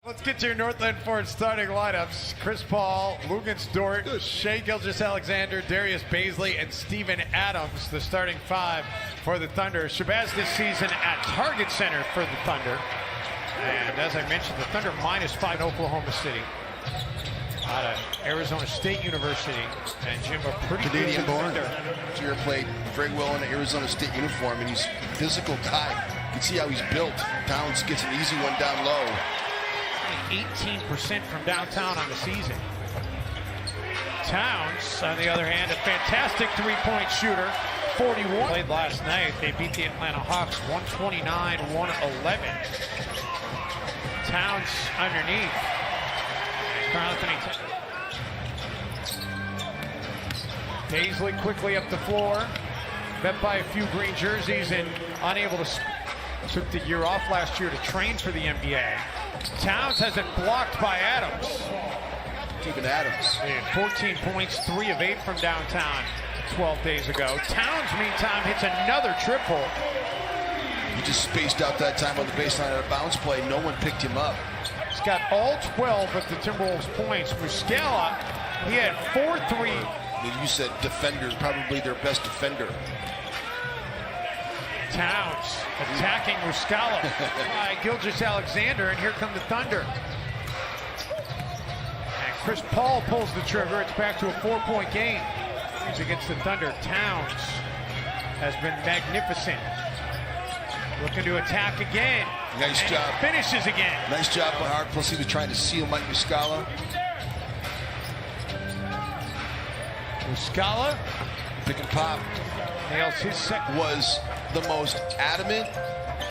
Let's get to your Northland Ford starting lineups. Chris Paul, Luguentz-Dort, Shai Gilgeous-Alexander, Darius Bazley, and Steven Adams, the starting five for the Thunder. Shabazz this season at target center for the Thunder. And as I mentioned, the Thunder -5 in Oklahoma City. Out of Arizona State University. And Jim, a pretty Canadian born. defender. Jair played very well in an Arizona State uniform, and he's a physical guy. You can see how he's built. Towns gets an easy one down low. 18% from downtown on the season. Towns, on the other hand, a fantastic three-point shooter. 41. Played last night. They beat the Atlanta Hawks 129-111. Towns underneath. Carl-Anthony Bazley quickly up the floor. Bet by a few green jerseys and unable to. Took the year off last year to train for the NBA. Towns has it blocked by Adams. Even Adams. 14 points, 3 of 8 from downtown 12 days ago. Towns, meantime, hits another triple. He just spaced out that time on the baseline of a bounce play. No one picked him up. He's got all 12 of the Timberwolves points. Muscala, he had 4-3. You said defender, probably their best defender. Towns attacking Muscala by Gilgeous-Alexander, and here come the Thunder. And Chris Paul pulls the trigger. It's back to a 4-point game. He's against the Thunder. Towns has been magnificent. Looking to attack again. Nice job. Finishes again. Nice job by Hart. Plus he was trying to seal Mike Muscala. Muscala. Pick and pop. Nails his second. Was the most adamant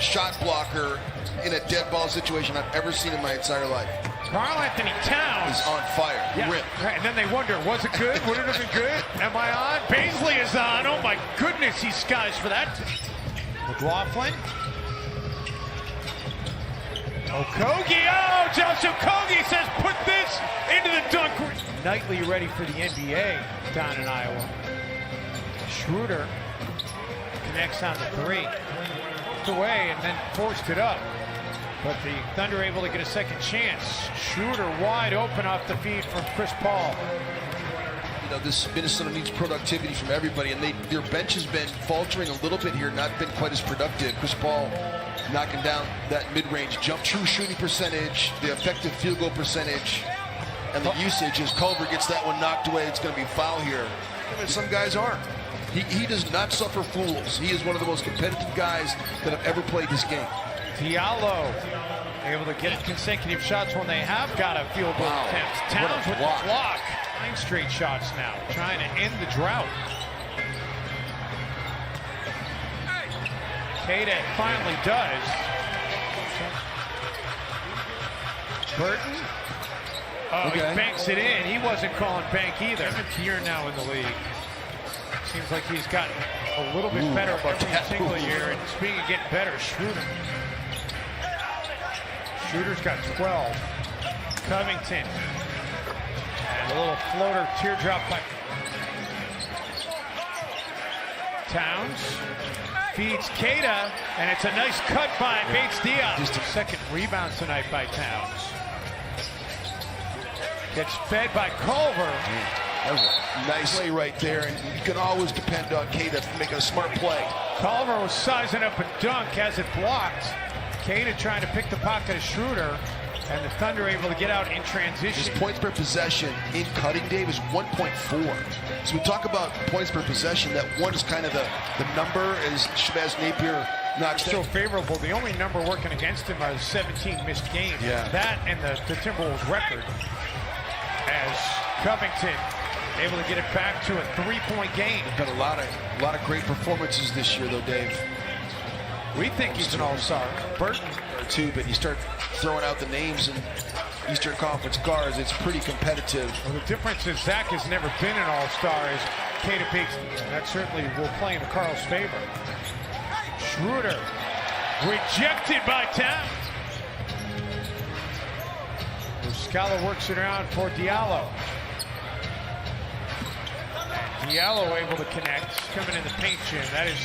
shot blocker in a dead ball situation I've ever seen in my entire life. Carl-Anthony Towns is on fire. Yeah. Rip. Right. And then they wonder, was it good? Would it have been good? Am I on? Bazley is on. Oh my goodness, he skies for that. McLaughlin. Okogie. Oh, Josh Okogie says, put this into the dunk. Nightly ready for the NBA down in Iowa. Schroeder connects on the three. Looked away and then forced it up. But the Thunder able to get a second chance. Schroeder wide open off the feed from Chris Paul. You know, this Minnesota needs productivity from everybody, and their bench has been faltering a little bit here, not been quite as productive. Chris Paul knocking down that mid-range jump. True shooting percentage, the effective field goal percentage, and the usage as Culver gets that one knocked away. It's going to be a foul here. And some guys aren't. He does not suffer fools. He is one of the most competitive guys that have ever played this game. Diallo able to get consecutive shots when they have got a field goal attempt. Towns with the block. 9 straight shots now, trying to end the drought. Kata finally does. Burton. Oh, okay. He banks it in. He wasn't calling bank either. 7th year now in the league. Seems like he's gotten a little bit better every single year. And speaking of getting better, Schroeder. Schroeder's got 12. Covington. And a little floater teardrop by Towns. Feeds Kata. And it's a nice cut by Bates-Diop. Just a second rebound tonight by Towns. Gets fed by Culver. That was a nice play right there, and you can always depend on Kata for making a smart play. Culver was sizing up a dunk, has it blocked. Kata trying to pick the pocket of Schroeder, and the Thunder able to get out in transition. His points per possession in cutting, Dave, is 1.4. So we talk about points per possession. That one is kind of the number as Shabazz Napier knocks so favorable. The only number working against him are 17 missed games. Yeah. That and the Timberwolves record. As Covington able to get it back to a 3-point game. Got a lot of great performances this year, though, Dave. We think he's an all-star. Burton too, but you start throwing out the names in Eastern Conference guards, it's pretty competitive. Well, the difference is Zach has never been an all-star as Kata Peaks. That certainly will play in Carl's favor. Schroeder rejected by Towns. Muscala works it around for Diallo. Diallo able to connect, coming in the paint, Jim. That is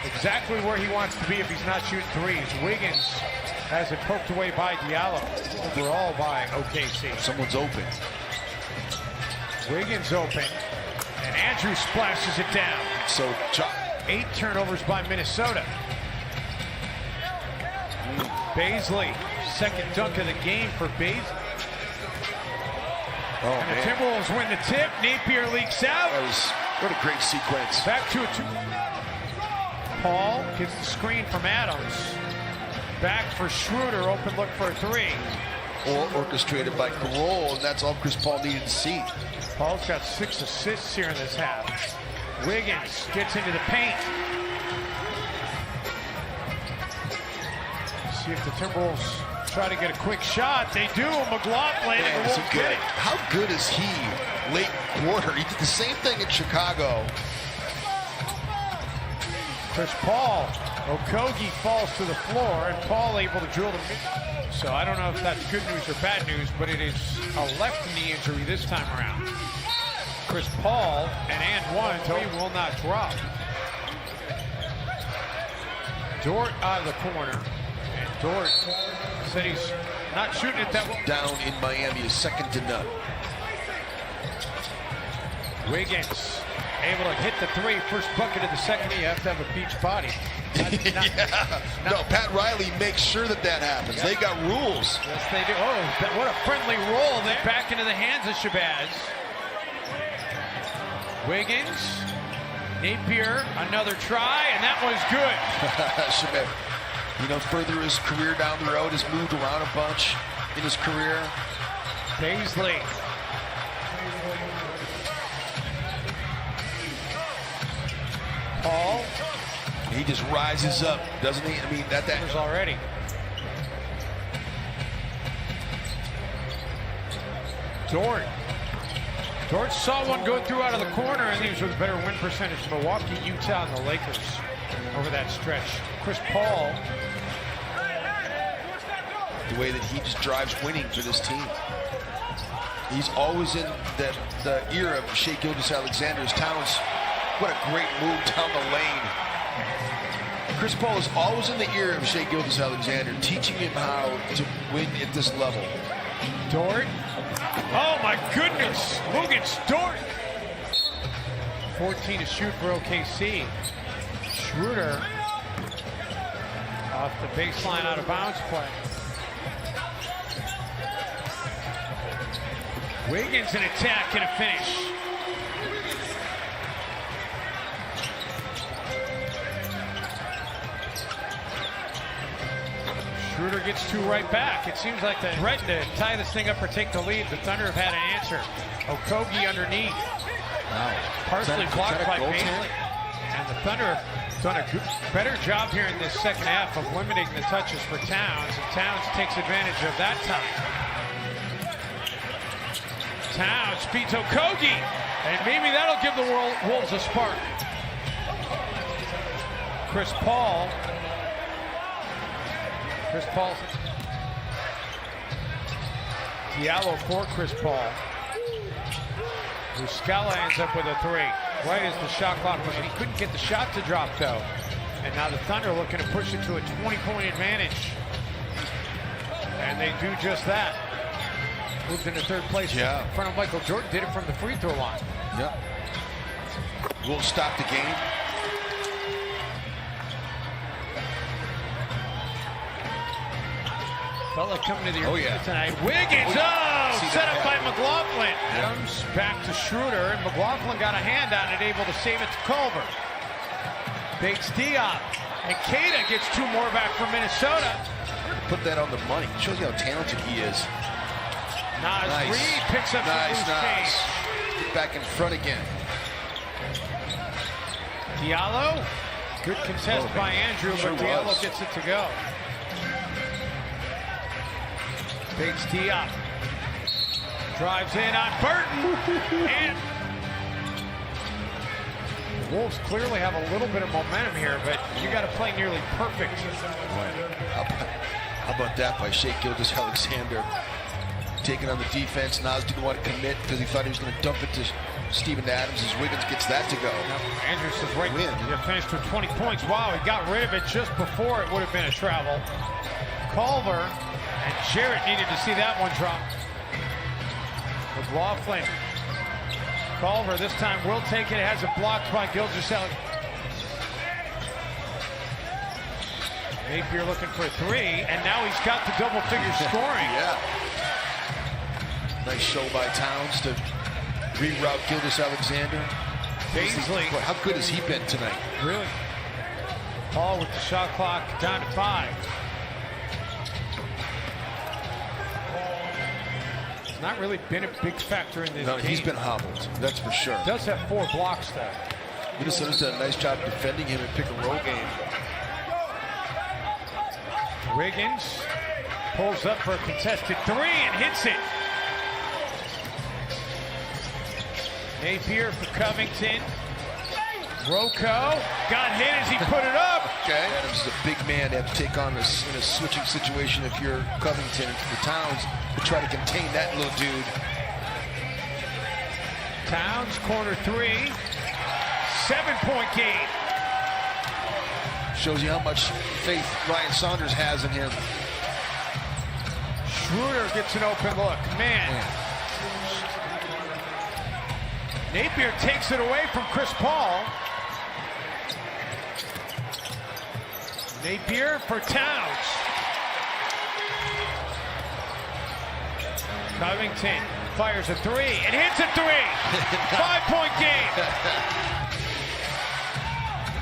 exactly where he wants to be if he's not shooting threes. Wiggins Has it poked away by Diallo. Overall by OKC. Someone's open. Wiggins open. And Andrews splashes it down. So 8 turnovers by Minnesota. Baisley, second dunk of the game for Baisley. Oh, and the man. Timberwolves win the tip. Napier leaks out. What a great sequence. Back to a 2. Paul gets the screen from Adams. Back for Schroeder, open look for a 3. Or orchestrated by Carroll, and that's all Chris Paul needed to see. Paul's got 6 assists here in this half. Wiggins gets into the paint. See if the Timberwolves try to get a quick shot. They do. McLaughlin. Man, And the Wolves get it. How good is he late quarter? He did the same thing in Chicago. Chris Paul. Okogie falls to the floor, and Paul able to drill the mid. So I don't know if that's good news or bad news, but it is a left knee injury this time around. Chris Paul and one, Toby will not drop. Dort out of the corner, and Dort said he's not shooting it that well. Down in Miami is second to none. Wiggins able to hit the 3, first bucket of the second. You have to have a beach body. No, Pat Riley makes sure that happens. Yeah. They got rules. Yes, they do. Oh, what a friendly roll there. Back into the hands of Shabazz. Wiggins, Napier, another try, and that was good. Shabazz, you know, further his career down the road, has moved around a bunch in his career. Baisley. Paul. He just rises up, doesn't he? I mean, that was already. Dort. Dort saw one go through out of the corner, and he was with better win percentage. Milwaukee, Utah, and the Lakers over that stretch. Chris Paul. The way that he just drives winning for this team. He's always in the era of Shai Gilgeous-Alexander's. Towns, what a great move down the lane. Chris Paul is always in the ear of Shai Gilgeous-Alexander, teaching him how to win at this level. Dort. Oh my goodness! Lugens Dort. 14 to shoot for OKC. Schroeder off the baseline out of bounds play. Wiggins an attack and a finish. Schroeder gets 2 right back. It seems like they threatened to tie this thing up or take the lead. The Thunder have had an answer. Okogie underneath. Wow. Partially blocked by Baisley. And the Thunder have done a better job here in this second half of limiting the touches for Towns. And Towns takes advantage of that time. Towns beats Okogie. And maybe that'll give the Wolves a spark. Chris Paul. Chris Paul. Diallo for Chris Paul. Muscala ends up with a 3. Right as the shot clock was, and he couldn't get the shot to drop though. And now the Thunder looking to push it to a 20-point advantage. And they do just that. Moved into 3rd place in front of Michael Jordan. Did it from the free throw line. Yep. Will stop the game. Felt like coming to the arena tonight. Wiggins, set up by McLaughlin. Adams back to Schroeder, and McLaughlin got a hand on it, able to save it to Culver. Bates Diop, and Queta gets 2 more back from Minnesota. Put that on the money. Shows you how talented he is. Nas Reed picks up some loose change. Get back in front again. Diallo, good contest by Andrew, but Diallo gets it to go. Bates Diop drives in on Burton, and the Wolves clearly have a little bit of momentum here, but you got to play nearly perfect. How about that by Shai Gilgeous-Alexander? Taking on the defense. Nas didn't want to commit because he thought he was going to dump it to Steven Adams as Wiggins gets that to go. Andrews says right win. He finished with 20 points. Wow, he got rid of it just before it would have been a travel. Culver, and Jarrett needed to see that one drop. McLaughlin. Culver this time will take it. It has it blocked by Gilgeous-Alexander. Napier looking for a three, and now he's got the double-figure scoring. Yeah. Nice show by Towns to reroute Gilgeous-Alexander. Baisley. Boy, how good has he been tonight? Really? Paul with the shot clock down to 5. It's not really been a big factor in this game. He's been hobbled, that's for sure. Does have 4 blocks, though. Minnesota's done a nice job defending him in pick-and-roll game. Wiggins pulls up for a contested 3 and hits it. Napier for Covington. Rocco got hit as he put it up. Okay. Adams is a big man to have to take on this in a switching situation if you're Covington and for Towns to try to contain that little dude. Towns, corner 3. 7-point game. Shows you how much faith Ryan Saunders has in him. Schroeder gets an open look. Man. Napier takes it away from Chris Paul. Napier for Towns. Covington fires a 3 and hits a 3. 5-point game.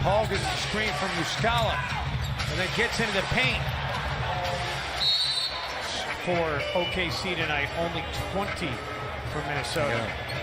Paul gets the screen from Muscala and then gets into the paint. For OKC tonight, only 20 for Minnesota. Yeah.